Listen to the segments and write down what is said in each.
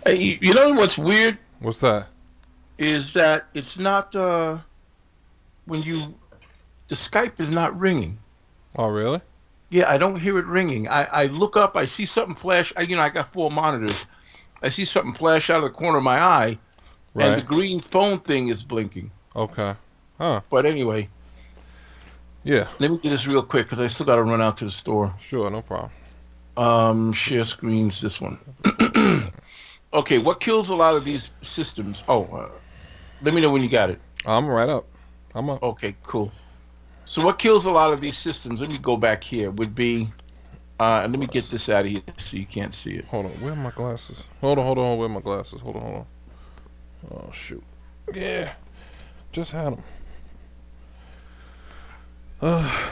Hey, you know what's weird What's that? is that it's not when you the Skype is not ringing. Oh, really? Yeah, I don't hear it ringing. I look up, I see something flash. I got four monitors. I see something flash out of the corner of my eye, and the Right. green phone thing is blinking. Okay. Huh. But anyway, Yeah. let me do this real quick because I still got to run out to the store. Sure. No problem. Share screens. This one. Okay, what kills a lot of these systems? Let me know when you got it. I'm right up. I'm up. Okay, cool. So what kills a lot of these systems? Let me go back here. Would be, and let me get Glasses. this out of here so you can't see it. Hold on. Where are my glasses? Hold on. Where are my glasses? Hold on. Oh shoot. Yeah. Just had them. Uh.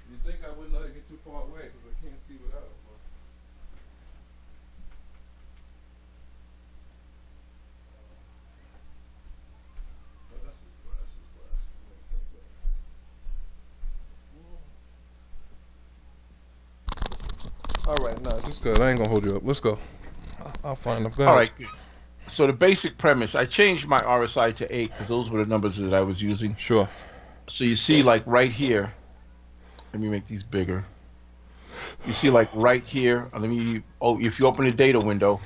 You think I wouldn't let it get too far away because I can't see without it. All right, nah, just good. I ain't gonna hold you up. Let's go. I'll find them. Go All ahead. right, good. So the basic premise, I changed my RSI to 8 because those were the numbers that I was using. Sure. So you see, like right here, let me make these bigger. You see, like right here, if you open the data window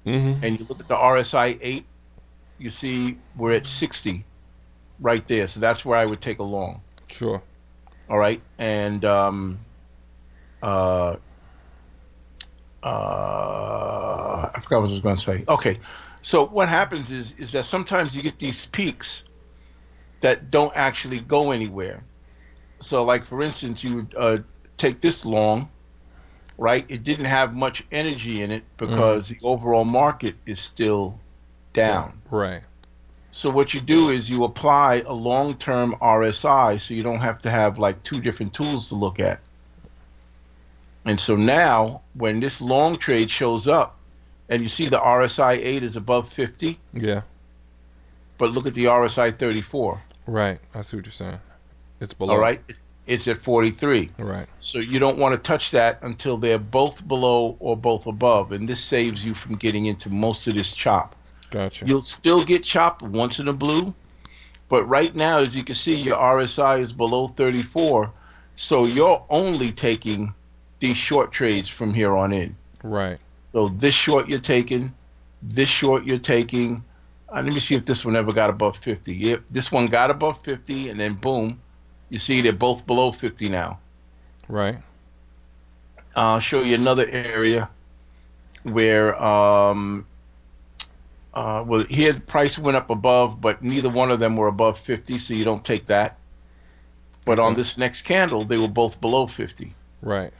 Mm-hmm. and you look at the RSI 8, you see we're at 60 right there. So that's where I would take a long. Sure. All right. And uh, I forgot what I was going to say. Okay, so what happens is that sometimes you get these peaks that don't actually go anywhere. So, like for instance, you would take this long, right? It didn't have much energy in it Mm-hmm. because the overall market is still Right. down. Right. So what you do is you apply a long-term RSI, so you don't have to have like two different tools to look at. And so now, when this long trade shows up, and you see the RSI 8 is above 50, Yeah. but look at the RSI 34. Right. I see what you're saying. It's All below. right, it's at 43. Right. So you don't want to touch that until they're both below or both above, and this saves you from getting into most of this chop. Gotcha. You'll still get chopped once in a blue, but right now, as you can see, your RSI is below 34, so you're only taking these short trades from here on in. Right. So this short you're taking, this short you're taking. Let me see if this one ever got above 50. Yep, this one got above 50, and then boom, you see they're both below 50 now. Right. I'll show you another area where, well, here the price went up above, but neither one of them were above 50, so you don't take that. But on Okay. this next candle, they were both below 50. Right.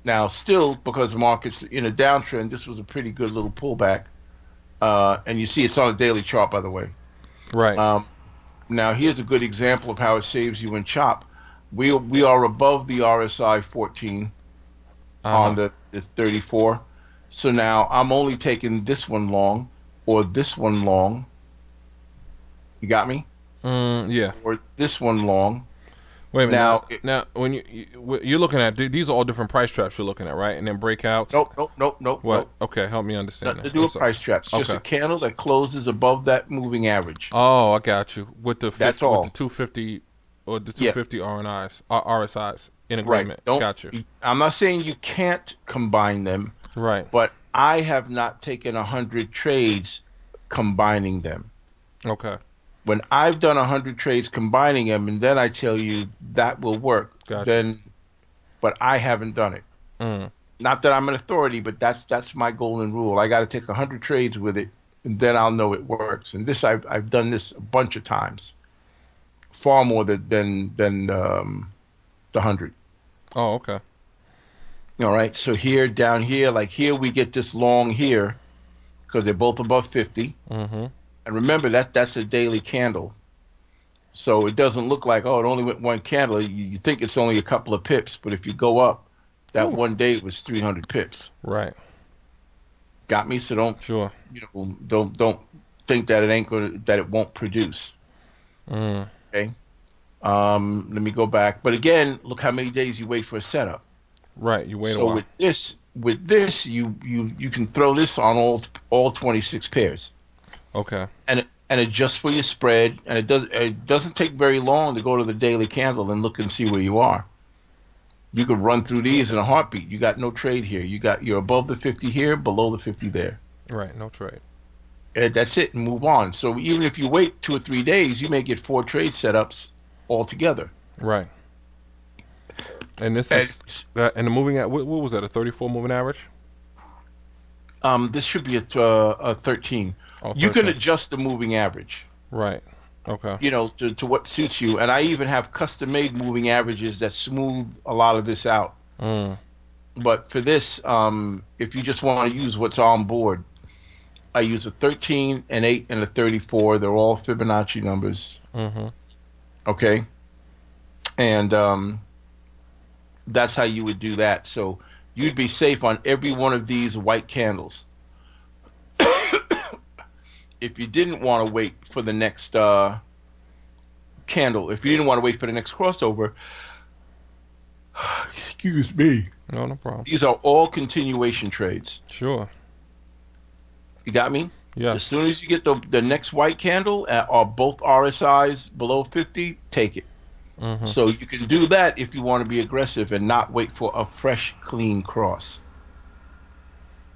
Now, still, because the market's in a downtrend, this was a pretty good little pullback. And you see it's on a daily chart, by the way. Right. Um, Now, here's a good example of how it saves you in chop. We are above the RSI 14 Uh on huh. the 34. So now I'm only taking this one long or this one long. You got me? Yeah. Or this one long. Wait a minute. Now, Now when you're looking at these are all different price traps you're looking at, right? And then breakouts. nope, nope, nope, nope, What? nope. Okay. Help me understand Nothing to that. do I'm with sorry. price traps. Just a Okay. candle that closes above that moving average. Oh, I got you. With the That's 50, with the all. 250 or the Yeah, 250 RNIs, RSIs in right. agreement. Don't. Got you. I'm not saying you can't combine them, Right. but I have not taken 100 trades combining them. Okay. When I've done 100 trades combining them, and then I tell you that will work, Got you. then, but I haven't done it. Mm. Not that I'm an authority, but that's my golden rule. I got to take 100 trades with it, and then I'll know it works. And this I've done this a bunch of times, far more than the 100. Oh, okay. All right. So here, down here, like here, we get this long here because they're both above 50. Mm-hmm. And remember that's a daily candle. So it doesn't look like, oh, it only went one candle. You think it's only a couple of pips, but if you go up, that Whew. one day it was 300 pips. Right. Got me? So don't, Sure. don't think that it ain't gonna that it won't produce. Mm. Okay. Let me go back. But again, look how many days you wait for a setup. Right. You wait a So while. with this, you can throw this on all 26 pairs, Okay. and adjust for your spread. And it doesn't take very long to go to the daily candle and look and see where you are. You could run through these in a heartbeat. You got no trade here. You're above the 50 here, below the 50 there. Right. No trade. And that's it, and move on. So even if you wait 2 or 3 days, you may get 4 trade setups altogether. Right. And this is that. And the moving at what was that? A 34 moving average? This should be a 13. Oh, You can 13. adjust the moving average, Right. Okay. to what suits you. And I even have custom-made moving averages that smooth a lot of this out. Mm. But for this, if you just want to use what's on board, I use a 13, an 8, and a 34. They're all Fibonacci numbers. Mm-hmm. Okay? And that's how you would do that. So you'd be safe on every one of these white candles. If you didn't want to wait for the next candle, if you didn't want to wait for the next crossover, excuse me, No, no problem. these are all continuation trades. Sure. You got me? As Yes. soon as you get the next white candle or both RSIs below 50, take it. Mm-hmm. So you can do that if you want to be aggressive and not wait for a fresh, clean cross.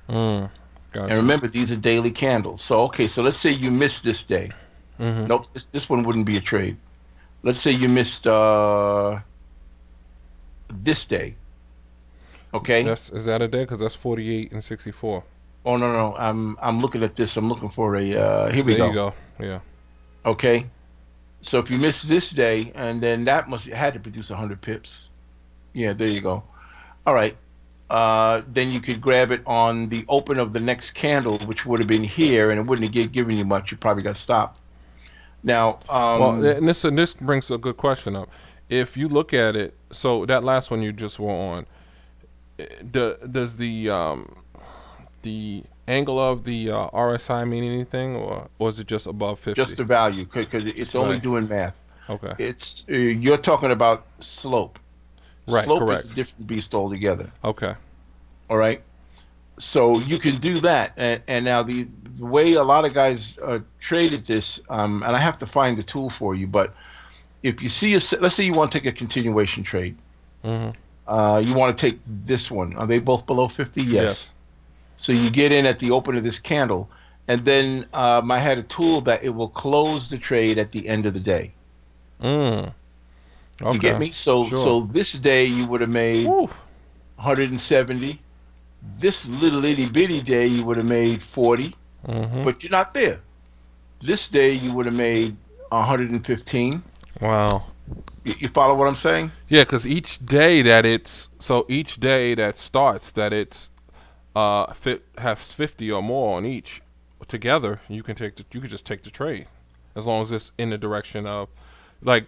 Mm. Gotcha. And remember, these are daily candles. So, okay, so let's say you missed this day. Mm-hmm. Nope, this one wouldn't be a trade. Let's say you missed this day. Okay? Is that a day? Because that's 48 and 64. Oh, no. I'm looking at this. I'm looking for a, here So we there go. you go. Yeah. Okay? So if you missed this day, and then that had to produce 100 pips. Yeah, there you go. All right. Then you could grab it on the open of the next candle, which would have been here, and it wouldn't have given you much. You probably got stopped. Now, Well, and this brings a good question up. If you look at it, so that last one you just were on, does the angle of the RSI mean anything, or is it just above 50? just the value, because it's only Right. doing math. Okay. It's you're talking about slope. Right, Slope correct. is a different beast altogether. Okay. All right. So you can do that, and now the way a lot of guys traded this, and I have to find the tool for you, but if you see let's say you want to take a continuation trade, Mm-hmm. you want to take this one. Are they both below 50? Yes. So you get in at the open of this candle, and then I had a tool that it will close the trade at the end of the day. Mm. Okay. You get me? So Sure. so this day you would have made Woo. 170. This little itty bitty day you would have made 40, Mm-hmm. but you're not there. This day you would have made 115. Wow. You follow what I'm saying? Yeah, because each day that starts that it's has 50 or more on each together, you can just take the trade as long as it's in the direction of Correct.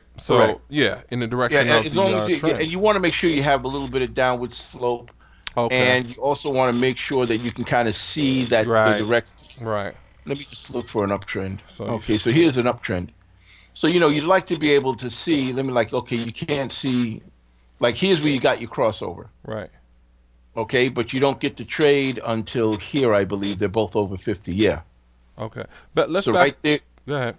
in the direction of as the long as trend. and you want to make sure you have a little bit of downward slope, Okay. and you also want to make sure that you can kind of see that Right. the direct. Right. Let me just look for an uptrend. So Okay, so here's an uptrend. So you'd like to be able to see. Let me okay, you can't see. Like here's where you got your crossover. Right. Okay, but you don't get to trade until here, I believe. They're both over 50. Yeah. Okay. But let's So back. right there. Go ahead.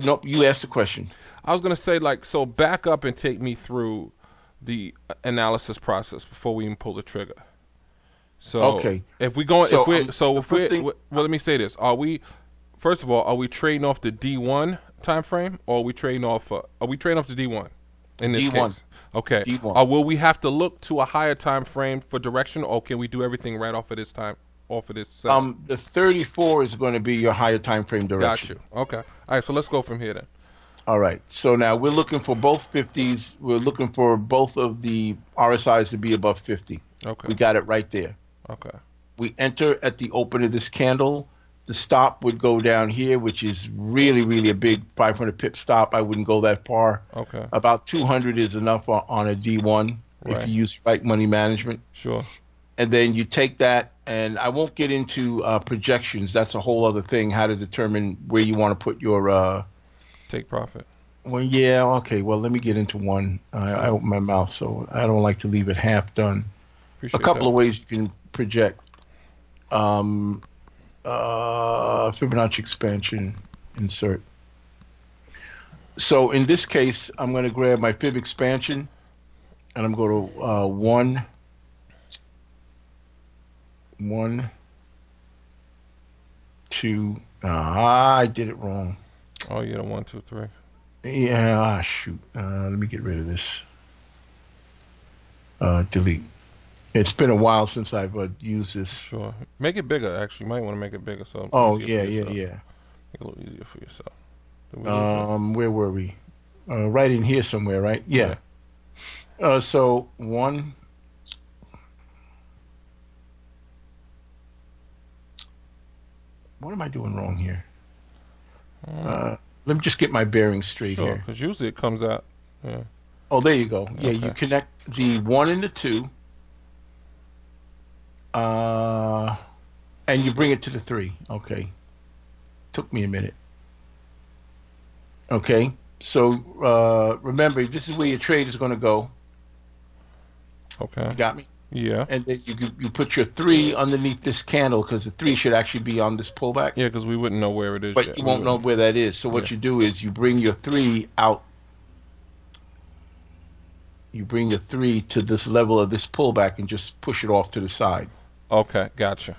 Nope. You asked the question. I was gonna say so back up and take me through the analysis process before we even pull the trigger. So Okay. if we go, So, if we, the so if first we, thing- well, let me say this: first of all, are we trading off the D1 time frame, or are we trading off the D1 in this D1. case? Okay. D1. Or will we have to look to a higher time frame for direction, or can we do everything right off of this time, off of this? Setup? The 34 is going to be your higher time frame Got direction. you. Okay. All right. So let's go from here then. All right. So now we're looking for both 50s. We're looking for both of the RSIs to be above 50. Okay. We got it right there. Okay. We enter at the open of this candle. The stop would go down here, which is really, really a big 500 pip stop. I wouldn't go that far. Okay. About 200 is enough on a D1 Right. if you use right money management. Sure. And then you take that, and I won't get into projections. That's a whole other thing, how to determine where you want to put your Take profit. Well, yeah, okay. Well, let me get into one. I Sure. open my mouth, so I don't like to leave it half done. A Appreciate couple that. of ways you can project um, Fibonacci expansion insert. So in this case, I'm going to grab my fib expansion, and I'm going to one, two. I did it wrong. Oh, yeah, the 1, 2, 3. Yeah, shoot. Let me get rid of this. Delete. It's been a while since I've used this. Sure. Make it bigger, actually. You might want to make it bigger so Oh, easier for yeah, yeah, yourself. yeah. Make it a little easier for yourself. Did we lose it? Where were we? Right in here somewhere, right? Yeah. So one. What am I doing wrong here? Let me just get my bearings straight Sure, here. because usually it comes out. Yeah. Oh, there you go. Yeah, you Okay. connect the one and the two, uh, and you bring it to the three. Okay. Took me a minute. Okay. So remember, this is where your trade is going to go. Okay. You got me? Yeah. And then you put your three underneath this candle because the three should actually be on this pullback. Yeah, because we wouldn't know where it is But yet. you We won't know wouldn't. where that is. So what Yeah. you do is you bring your three out. You bring your three to this level of this pullback and just push it off to the side. Okay, gotcha.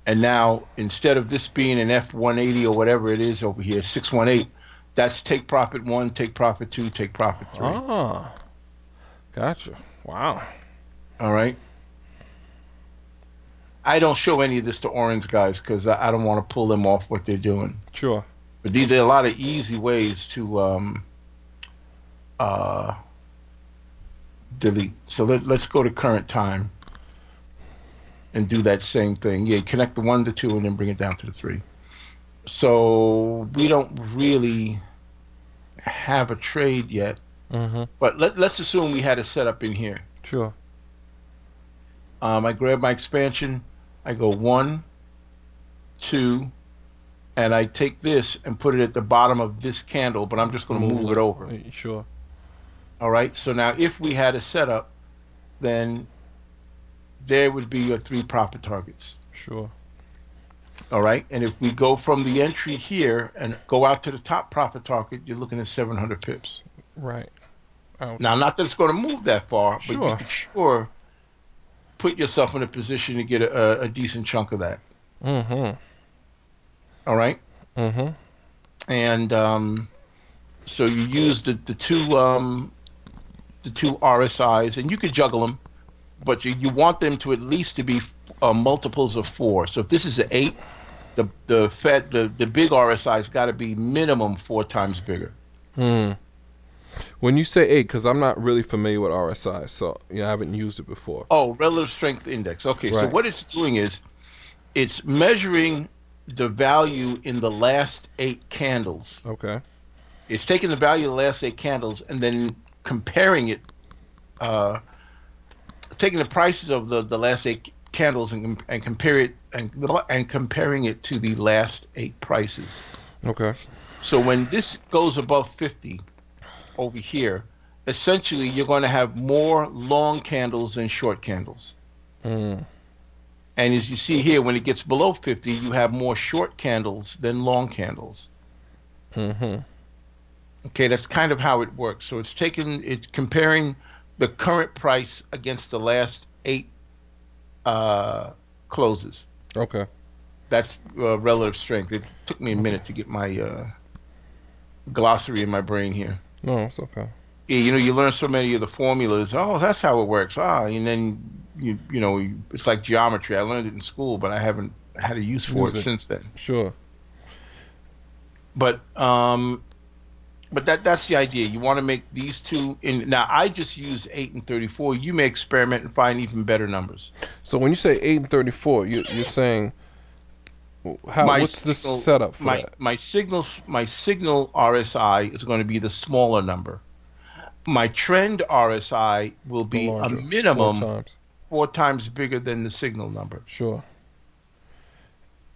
And now instead of this being an F180 or whatever it is over here, 618, that's take profit one, take profit two, take profit three. Ah, gotcha. Wow. All right. I don't show any of this to orange guys because I don't want to pull them off what they're doing. Sure. But these are a lot of easy ways to delete. So let's go to current time and do that same thing. Yeah, connect the one to two and then bring it down to the three. So we don't really have a trade yet, Mm-hmm. but let's assume we had a setup in here. Sure. I grab my expansion, I go one, two, and I take this and put it at the bottom of this candle, but I'm just going to move it over. Sure. All right. So now if we had a setup, then there would be your three profit targets. Sure. All right. And if we go from the entry here and go out to the top profit target, you're looking at 700 pips. Right. Ouch. Now, not that it's going to move that far, but Sure. you can sure put yourself in a position to get a decent chunk of that. Mm-hmm. All right. Mm-hmm. And so you use the two RSIs, and you could juggle them, but you want them to at least to be multiples of 4. So if this is an 8, the big RSI's got to be minimum 4 times bigger. Hmm. When you say 8, because I'm not really familiar with RSI, so I haven't used it before. Oh, relative strength index. Okay, so Right. what it's doing is it's measuring the value in the last 8 candles. Okay. It's taking the value of the last 8 candles and then comparing it, taking the prices of the last 8 candles and compare it and comparing it to the last 8 prices. Okay. So when this goes above 50 over here, essentially you're going to have more long candles than short candles. Mm. And as you see here, when it gets below 50, you have more short candles than long candles. Mm-hmm. Okay, that's kind of how it works. So it's comparing the current price against the last 8 closes. Okay. That's relative strength. It took me a minute to get my glossary in my brain here. No, it's okay. Yeah, you learn so many of the formulas. Oh, that's how it works. And then it's like geometry. I learned it in school, but I haven't had a use for it since then. Sure. But that's the idea. You want to make these two. Now I just use 8 and 34. You may experiment and find even better numbers. So when you say 8 and 34, you're saying what's the setup for that? My signal RSI is going to be the smaller number. My trend RSI will be a minimum 4 times bigger than the signal number. Sure.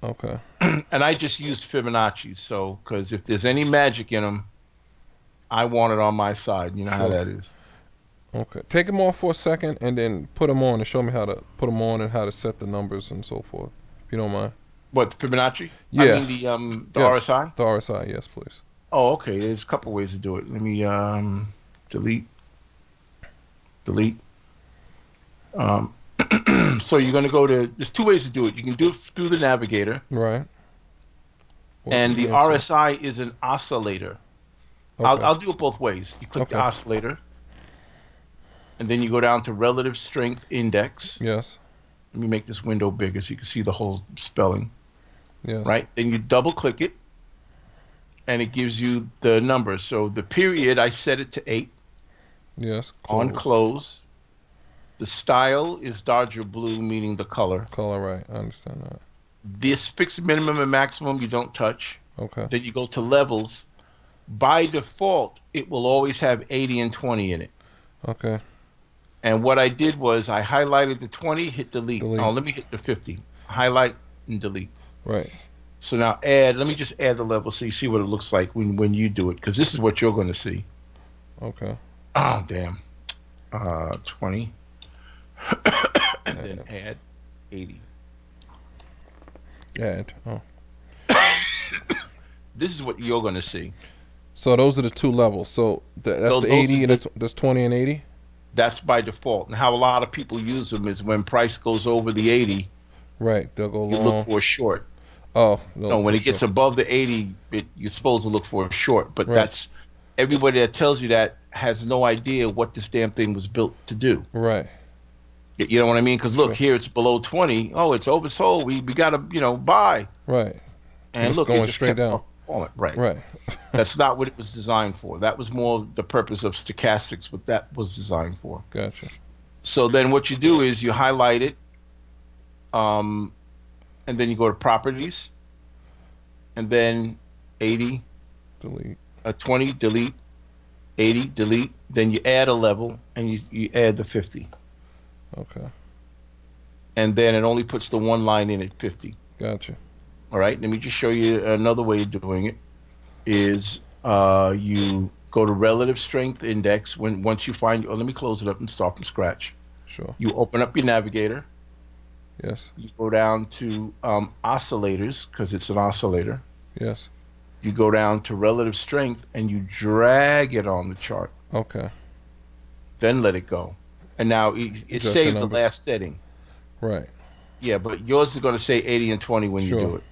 Okay. And I just used Fibonacci, so because if there's any magic in them, I want it on my side. You know how Sure. that is. Okay. Take them off for a second and then put them on and show me how to put them on and how to set the numbers and so forth. If you don't mind. What, the Fibonacci? Yeah. I mean the Yes. RSI? The RSI, yes, please. Oh, okay. There's a couple ways to do it. Let me delete. So you're going to go to, there's two ways to do it. You can do it through the navigator, Right. and the RSI is an oscillator. Okay. I'll do it both ways. You click the Okay. oscillator, and then you go down to relative strength index. Yes. Let me make this window bigger so you can see the whole spelling. Yes. Right? Then you double click it, and it gives you the numbers. So the period, I set it to 8 Yes. on close. The style is Dodger blue, meaning the color. Color, right. I understand that. This fixed minimum and maximum you don't touch. Okay. Then you go to levels. By default, it will always have 80 and 20 in it. Okay. And what I did was I highlighted the 20, hit delete. Delete. Oh, let me hit the 50. Highlight and delete. Right. So now let me just add the level so you see what it looks like when you do it, because this is what you're going to see. Okay. Oh, damn. 20. And then add 80. Add. Oh. This is what you're going to see. So those are the two levels. So that's Those the 80 are and that's 20 and 80? That's by default. And how a lot of people use them is when price goes over the 80, Right. They'll go you long. look for a short. Oh. No, when it gets above the 80, you're supposed to look for a short. But Right. that's everybody that tells you that has no idea what this damn thing was built to do. Right. You know what I mean? Because look, Sure. here it's below 20. Oh, it's oversold. We got to, buy. Right. And It's look, going it just straight kept down. falling. Right. Right. That's not what it was designed for. That was more the purpose of stochastics, what that was designed for. Gotcha. So then what you do is you highlight it, and then you go to properties, and then 80, Delete. 20, delete, 80, delete. Then you add a level, and you add the 50. Okay. And then it only puts the one line in at 50. Gotcha. All right, let me just show you another way of doing it. Is you go to relative strength index. Once you find, let me close it up and start from scratch. Sure. You open up your navigator. Yes. You go down to oscillators, because it's an oscillator. Yes. You go down to relative strength and you drag it on the chart. Okay. Then let it go. And now it Adjust the saves the numbers. last setting. Right. Yeah, but yours is going to say 80 and 20 when you Sure. do it.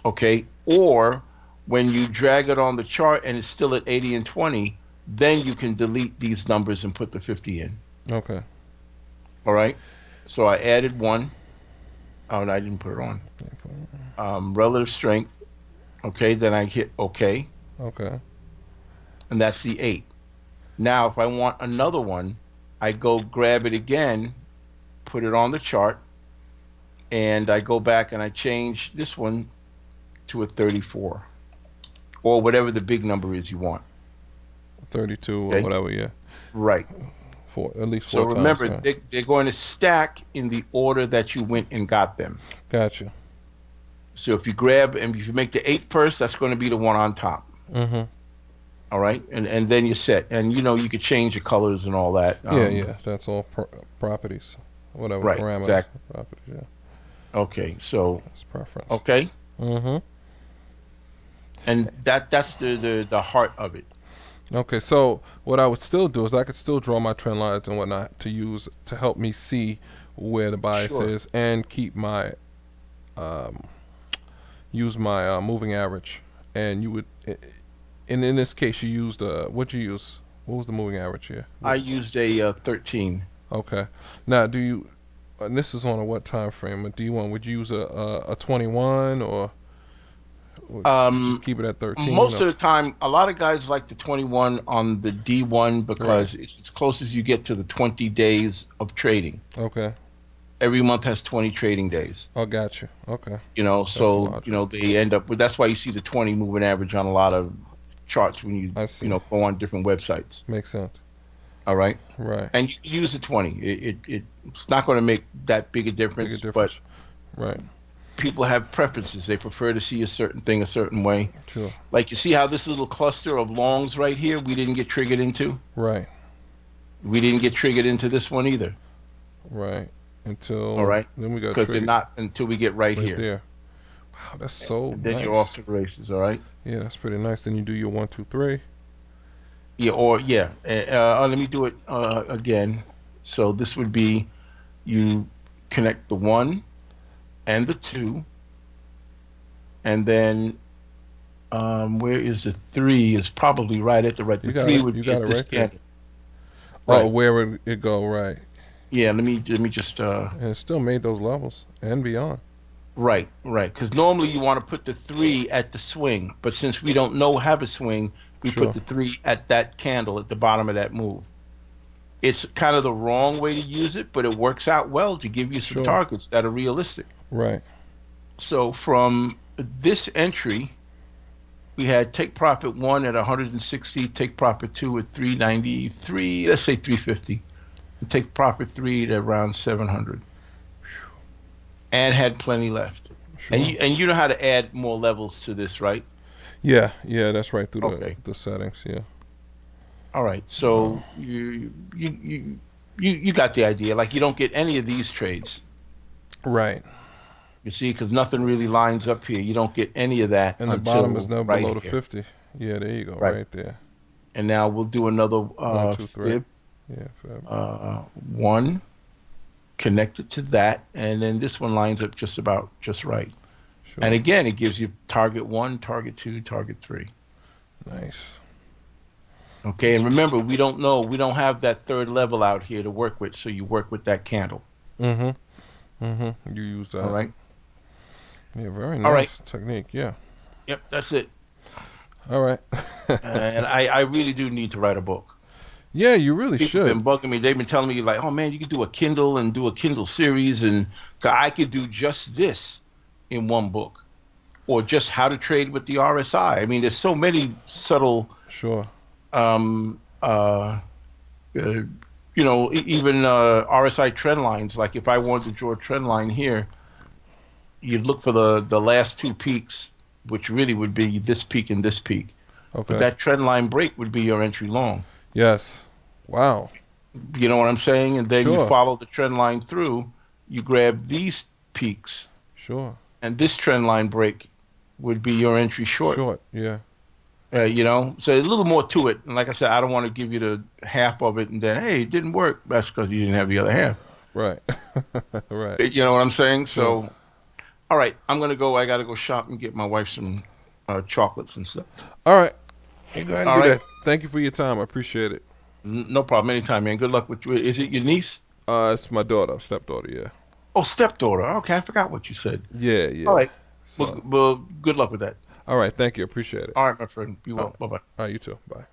Okay? Or when you drag it on the chart and it's still at 80 and 20, then you can delete these numbers and put the 50 in. Okay. All right? So I added one. Oh, and I didn't put it on. Relative strength. Okay, then I hit OK. Okay. And that's the 8. Now, if I want another one, I go grab it again, put it on the chart, and I go back and I change this one to a 34. Or whatever the big number is you want. 32 Okay. or whatever, yeah. Right. At least So 4 times. remember, Right. they're going to stack in the order that you went and got them. Gotcha. So if you grab, and if you make the 8 first, that's going to be the one on top. Mm-hmm. All right? And then you're set. And, you could change the colors and all that. Yeah. That's all properties. Whatever. Right, Parameters. exactly. Properties, yeah. Okay, so, That's preference. okay? Mm-hmm. And that's the heart of it. Okay, so what I would still do is I could still draw my trend lines and whatnot to use to help me see where the bias Sure. is and keep my use my moving average. And you would, and in this case, you used what'd you use? What was the moving average here? I used a 13. Okay. Now, do you? And this is on a what time frame? Would you use a 21 or just keep it at 13? Most of the time, a lot of guys like the 21 on the D1 because it's as close as you get to the 20 days of trading. Okay. Every month has 20 trading days. Oh, gotcha. Okay. So logical. they end up with. That's why you see the 20 moving average on a lot of charts when I see. you go on different websites. Makes sense. All right. Right. And you can use the 20. It's not going to make that big a difference. Big a difference. Right. people have preferences. They prefer to see a certain thing a certain way. Sure. Like you see how this little cluster of longs right here, we didn't get triggered into? Right. We didn't get triggered into this one either. Right. Until all right, then we got because they're not until we get right here. There. Wow, that's so and then nice. You're off to the races. All right. Yeah, that's pretty nice. Then you do your 1, 2, 3. Yeah, or yeah. Let me do it again. So this would be you connect the 1 and the 2, and then where is the 3? Is probably right at the right. The 3 would be at this candle. Oh, where would it go? Right. Yeah, let me just. And it still made those levels and beyond. Right. Because normally you want to put the 3 at the swing, but since we don't have a swing, we put the 3 at that candle at the bottom of that move. It's kind of the wrong way to use it, but it works out well to give you some targets that are realistic. Right. So from this entry, we had take profit 1 at 160, take profit 2 at 393, let's say 350. Take profit 3 to around 700, and had plenty left. Sure. And you know how to add more levels to this, right? Yeah, that's right through the settings. Yeah. All right, so you got the idea. Like you don't get any of these trades, right? You see, because nothing really lines up here. You don't get any of that. And the bottom is now below the 50. Yeah, there you go, right there. And now we'll do another 1, 2, 3. fib. Yeah, fib. 1 connected to that, and then this one lines up just right. Sure. And again, it gives you target 1, target 2, target 3. Nice. Okay, and remember, we don't have that third level out here to work with, so you work with that candle. You use that. All right. Yeah, very nice technique. Yeah. Yep, that's it. All right. And I really do need to write a book. Yeah, you really People should. Been bugging me. They've been telling me like, oh man, you could do a Kindle and do a Kindle series, and I could do just this in one book, or just how to trade with the RSI. I mean, there's so many subtle. Sure. Even RSI trend lines. Like if I wanted to draw a trend line here, you'd look for the last 2 peaks, which really would be this peak and this peak. Okay. But that trend line break would be your entry long. Yes. Wow. You know what I'm saying? And then Sure. you follow the trend line through. You grab these peaks. Sure. And this trend line break would be your entry short. Yeah. So a little more to it. And like I said, I don't want to give you the half of it and then, hey, it didn't work. That's because you didn't have the other half. Right. Right. You know what I'm saying? Sure. So, all right, I'm going to go. I got to go shop and get my wife some chocolates and stuff. All right. You go ahead and do that. Thank you for your time. I appreciate it. No problem. Anytime, man. Good luck with you. Is it your niece? It's my daughter, stepdaughter, yeah. Oh, stepdaughter. Okay, I forgot what you said. Yeah. All right. So. Well, good luck with that. All right. Thank you. Appreciate it. All right, my friend. Be well. Bye-bye. All right, you too. Bye.